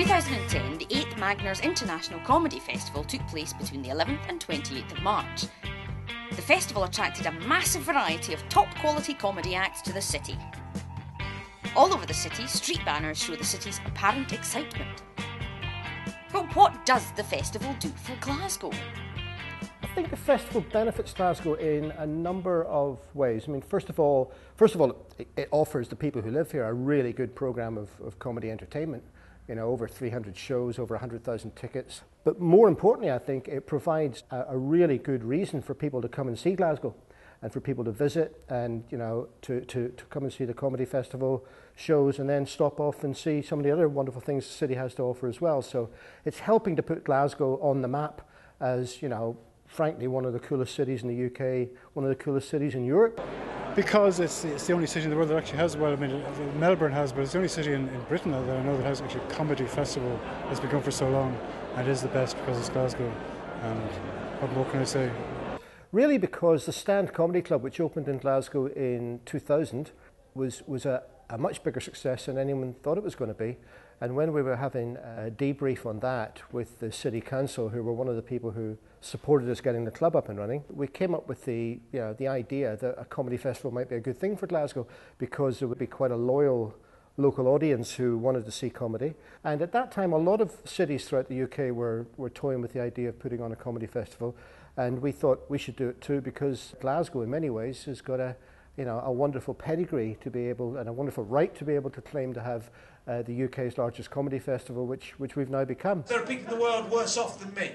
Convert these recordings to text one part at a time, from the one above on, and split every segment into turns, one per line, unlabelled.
2010, the 8th Magners International Comedy Festival took place between the 11th and 28th of March. The festival attracted a massive variety of top-quality comedy acts to the city. All over the city, street banners show the city's apparent excitement. But what does the festival do for Glasgow?
I think the festival benefits Glasgow in a number of ways. I mean, first of all, it offers the people who live here a really good programme of comedy entertainment. You know, over 300 shows, over 100,000 tickets. But more importantly, I think it provides a really good reason for people to come and see Glasgow, and for people to visit, and you know, to come and see the comedy festival shows, and then stop off and see some of the other wonderful things the city has to offer as well. So it's helping to put Glasgow on the map as, you know, frankly, one of the coolest cities in the UK, one of the coolest cities in Europe.
Because it's the only city in the world that actually has, well, I mean, Melbourne has, but it's the only city in Britain that I know that has actually a comedy festival that's been going for so long, and it is the best because it's Glasgow. And what more can I say?
Really, because the Stand Comedy Club, which opened in Glasgow in 2000, was a much bigger success than anyone thought it was going to be. And when we were having a debrief on that with the City Council, who were one of the people who supported us getting the club up and running, we came up with the idea that a comedy festival might be a good thing for Glasgow, because there would be quite a loyal local audience who wanted to see comedy. And at that time, a lot of cities throughout the UK were toying with the idea of putting on a comedy festival. And we thought we should do it too, because Glasgow in many ways has got a wonderful pedigree to be able, and a wonderful right to be able to claim to have the UK's largest comedy festival, which we've now become.
There are people in the world worse off than me.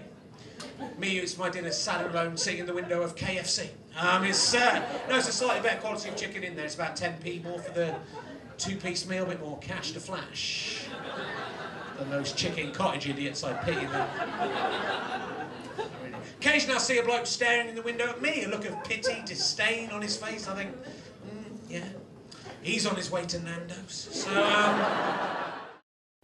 Me, who's my dinner sat alone sitting in the window of KFC. It's a slightly better quality of chicken in there. It's about 10p more for the two-piece meal, a bit more cash to flash than those chicken cottage idiots I pity them. Occasionally I see a bloke staring in the window at me, a look of pity, disdain on his face. I think, yeah, he's on his way to Nando's. So,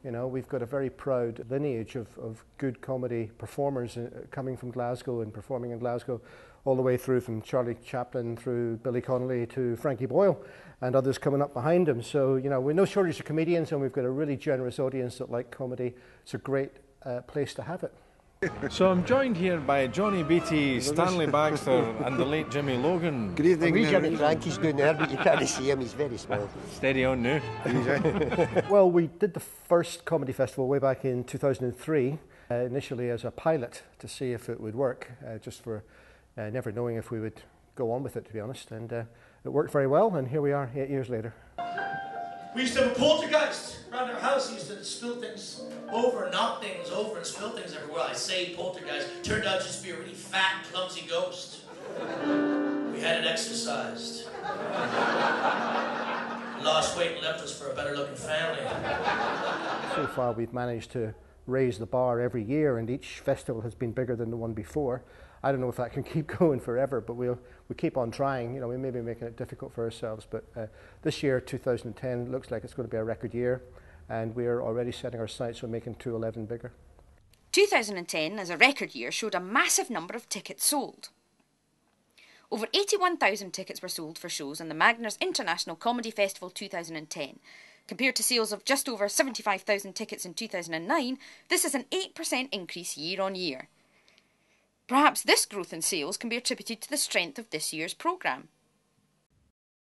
You know, we've got a very proud lineage of good comedy performers coming from Glasgow and performing in Glasgow, all the way through from Charlie Chaplin through Billy Connolly to Frankie Boyle and others coming up behind him. So, you know, we're no shortage of comedians, and we've got a really generous audience that like comedy. It's a great place to have it.
So I'm joined here by Johnny Beattie, Stanley Baxter and the late Jimmy Logan.
Good evening. Wee Jimmy Frankie's doing there, but you can't see him, he's very small.
Steady on now.
Well, we did the first comedy festival way back in 2003, initially as a pilot to see if it would work, just for never knowing if we would go on with it, to be honest. And it worked very well, and here we are 8 years later.
We used to have a poltergeist around our house. He used to spill things over, knock things over, and spill things everywhere. I say poltergeist. Turned out just to be a really fat, clumsy ghost. We had it exorcised. Lost weight and left us for a better-looking family.
So far, we've managed to raise the bar every year, and each festival has been bigger than the one before. I don't know if that can keep going forever, but we keep on trying. You know, we may be making it difficult for ourselves, but this year, 2010, looks like it's going to be a record year, and we're already setting our sights on making 2011 bigger.
2010, as a record year, showed a massive number of tickets sold. Over 81,000 tickets were sold for shows on the Magners International Comedy Festival 2010. Compared to sales of just over 75,000 tickets in 2009, this is an 8% increase year on year. Perhaps this growth in sales can be attributed to the strength of this year's programme.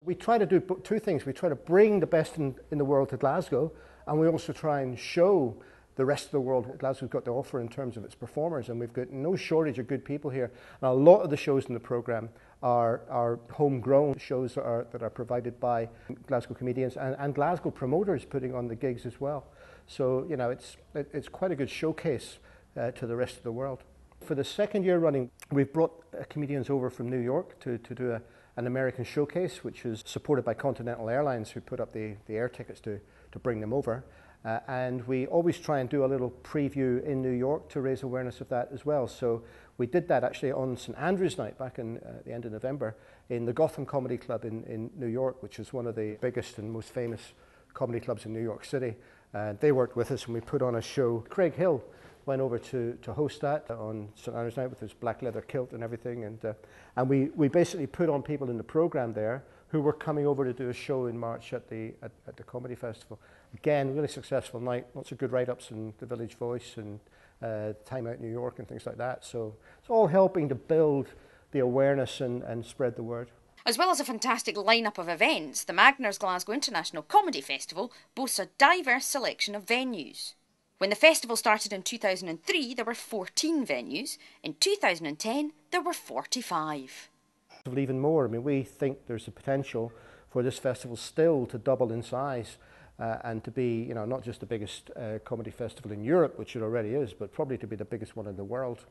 We try to do two things. We try to bring the best in the world to Glasgow, and we also try and show the rest of the world what Glasgow's got to offer in terms of its performers, and we've got no shortage of good people here. And a lot of the shows in the programme are homegrown shows that are provided by Glasgow comedians and Glasgow promoters putting on the gigs as well. So, you know, it's quite a good showcase to the rest of the world. For the second year running, we've brought comedians over from New York to do an American showcase, which is supported by Continental Airlines, who put up the air tickets to bring them over. And we always try and do a little preview in New York to raise awareness of that as well. So we did that actually on St Andrew's Night back in the end of November in the Gotham Comedy Club in New York, which is one of the biggest and most famous comedy clubs in New York City. They worked with us and we put on a show. Craig Hill went over to host that on St Andrew's Night with his black leather kilt and everything. And we basically put on people in the programme there who were coming over to do a show in March at the comedy festival. Again, really successful night, lots of good write-ups in the Village Voice and Time Out New York and things like that. So it's all helping to build the awareness and spread the word.
As well as a fantastic lineup of events, the Magners Glasgow International Comedy Festival boasts a diverse selection of venues. When the festival started in 2003, there were 14 venues. In 2010, there were 45.
Even more, I mean, we think there's the potential for this festival still to double in size and to be, you know, not just the biggest comedy festival in Europe, which it already is, but probably to be the biggest one in the world.